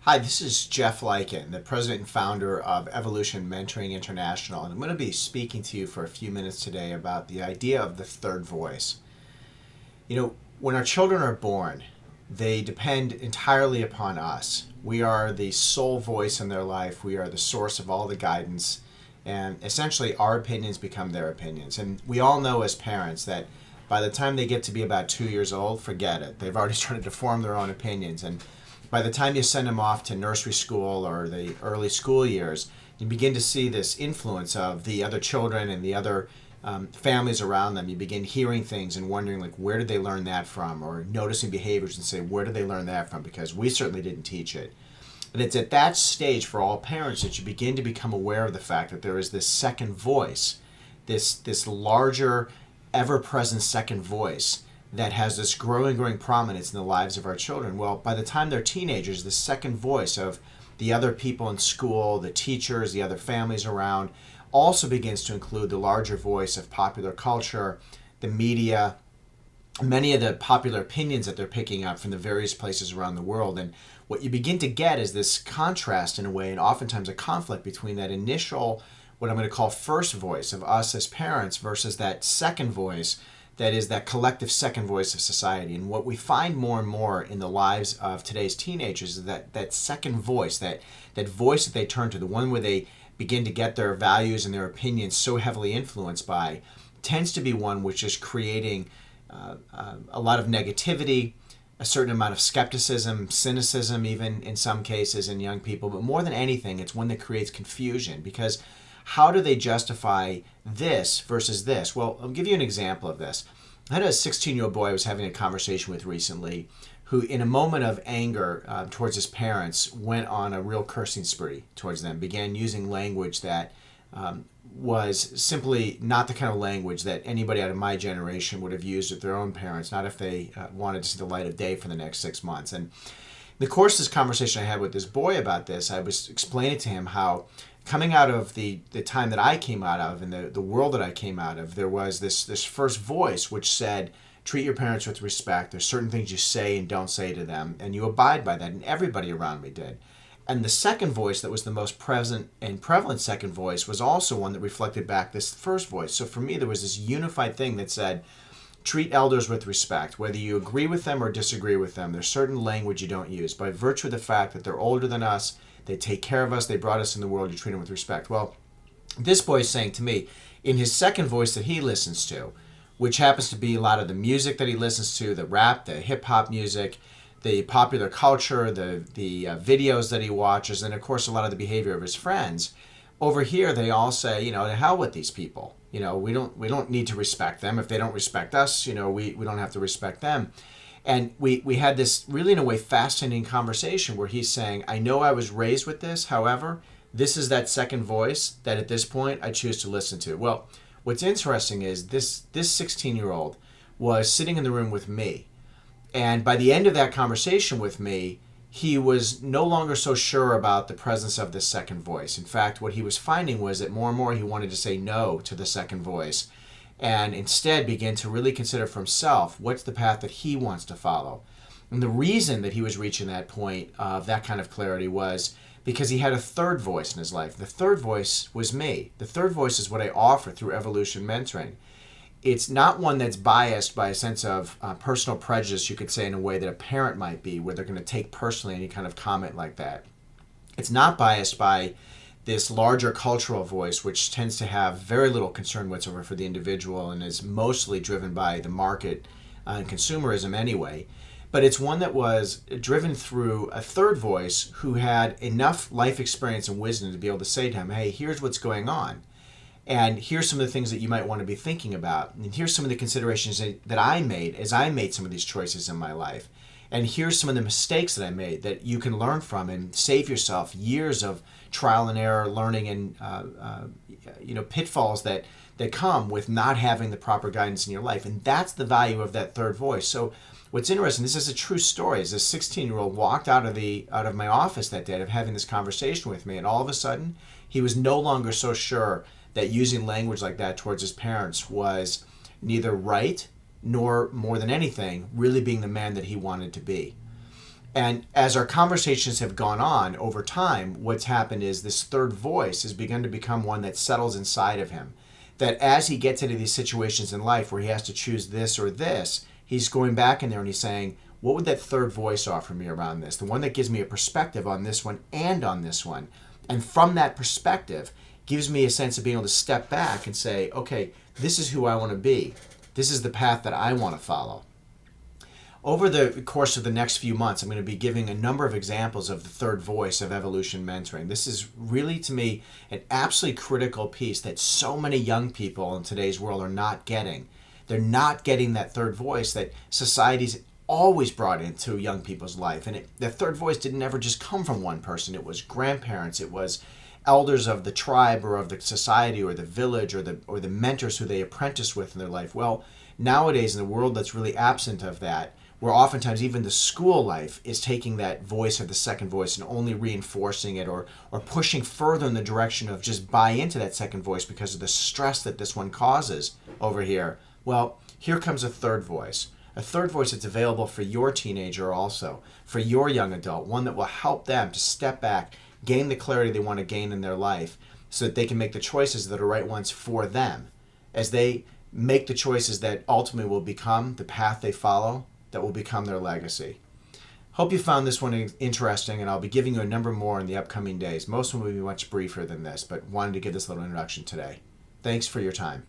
Hi, this is Jeff Lykin, the president and founder of Evolution Mentoring International, and I'm going to be speaking to you for a few minutes today about the idea of the third voice. When our children are born, they depend entirely upon us. We are the sole voice in their life. We are the source of all the guidance, and essentially our opinions become their opinions. And we all know as parents that by the time they get to be about 2 years old, forget it. They've already started to form their own opinions. And by the time you send them off to nursery school or the early school years, you begin to see this influence of the other children and the other families around them. You begin hearing things and wondering, like, where did they learn that from? Or noticing behaviors and say, where did they learn that from? Because we certainly didn't teach it. And it's at that stage for all parents that you begin to become aware of the fact that there is this second voice, this larger, ever-present second voice that has this growing prominence in the lives of our children. Well, by the time they're teenagers, the second voice of the other people in school, the teachers, the other families around, also begins to include the larger voice of popular culture, the media, many of the popular opinions that they're picking up from the various places around the world. And what you begin to get is this contrast in a way, and oftentimes a conflict between that initial, what I'm going to call first voice of us as parents versus that second voice that is that collective second voice of society. And what we find more and more in the lives of today's teenagers is that second voice, that voice that they turn to, the one where they begin to get their values and their opinions so heavily influenced by, tends to be one which is creating a lot of negativity, a certain amount of skepticism, cynicism even in some cases in young people. But more than anything, it's one that creates confusion, because how do they justify this versus this? Well, I'll give you an example of this. I had a 16-year-old boy I was having a conversation with recently who, in a moment of anger towards his parents, went on a real cursing spree towards them, began using language that was simply not the kind of language that anybody out of my generation would have used with their own parents, not if they wanted to see the light of day for the next 6 months. And in the course of this conversation I had with this boy about this, I was explaining to him how coming out of the time that I came out of and the world that I came out of, there was this first voice which said, treat your parents with respect. There's certain things you say and don't say to them, and you abide by that, and everybody around me did. And the second voice that was the most present and prevalent second voice was also one that reflected back this first voice. So for me, there was this unified thing that said, treat elders with respect. Whether you agree with them or disagree with them, there's certain language you don't use. By virtue of the fact that they're older than us, they take care of us, they brought us in the world, you treat them with respect. Well, this boy is saying to me, in his second voice that he listens to, which happens to be a lot of the music that he listens to, the rap, the hip-hop music, the popular culture, the videos that he watches, and of course a lot of the behavior of his friends, over here they all say, to hell with these people. We don't need to respect them. If they don't respect us, we don't have to respect them. And we had this really, in a way, fascinating conversation where he's saying, I know I was raised with this. However, this is that second voice that at this point I choose to listen to. Well, what's interesting is this 16-year-old was sitting in the room with me. And by the end of that conversation with me, he was no longer so sure about the presence of this second voice. In fact, what he was finding was that more and more he wanted to say no to the second voice, and instead begin to really consider for himself what's the path that he wants to follow. And the reason that he was reaching that point of that kind of clarity was because he had a third voice in his life. The third voice was me. The third voice is what I offer through Evolution Mentoring. It's not one that's biased by a sense of personal prejudice, you could say, in a way that a parent might be, where they're going to take personally any kind of comment like that. It's not biased by this larger cultural voice, which tends to have very little concern whatsoever for the individual and is mostly driven by the market and consumerism anyway. But it's one that was driven through a third voice who had enough life experience and wisdom to be able to say to him, hey, here's what's going on. And here's some of the things that you might want to be thinking about. And here's some of the considerations that I made as I made some of these choices in my life. And here's some of the mistakes that I made that you can learn from and save yourself years of trial and error, learning, and pitfalls that come with not having the proper guidance in your life. And that's the value of that third voice. So what's interesting, this is a true story, is this 16-year-old walked out of my office that day of having this conversation with me, and all of a sudden he was no longer so sure that using language like that towards his parents was neither right nor, more than anything, really being the man that he wanted to be. And as our conversations have gone on over time, what's happened is this third voice has begun to become one that settles inside of him. That as he gets into these situations in life where he has to choose this or this, he's going back in there and he's saying, what would that third voice offer me around this? The one that gives me a perspective on this one and on this one. And from that perspective, gives me a sense of being able to step back and say, okay, this is who I want to be. This is the path that I want to follow. Over the course of the next few months, I'm going to be giving a number of examples of the third voice of evolution mentoring. This is really, to me, an absolutely critical piece that so many young people in today's world are not getting. They're not getting that third voice that society's always brought into young people's life. And the third voice didn't ever just come from one person. It was grandparents. It was elders of the tribe or of the society or the village or the mentors who they apprenticed with in their life. Well, nowadays in a world that's really absent of that, where oftentimes even the school life is taking that voice of the second voice and only reinforcing it or pushing further in the direction of just buy into that second voice because of the stress that this one causes over here. Well, here comes a third voice. A third voice that's available for your teenager also, for your young adult, one that will help them to step back, gain the clarity they want to gain in their life so that they can make the choices that are right ones for them. As they make the choices that ultimately will become the path they follow, that will become their legacy. Hope you found this one interesting, and I'll be giving you a number more in the upcoming days. Most of them will be much briefer than this, but wanted to give this little introduction today. Thanks for your time.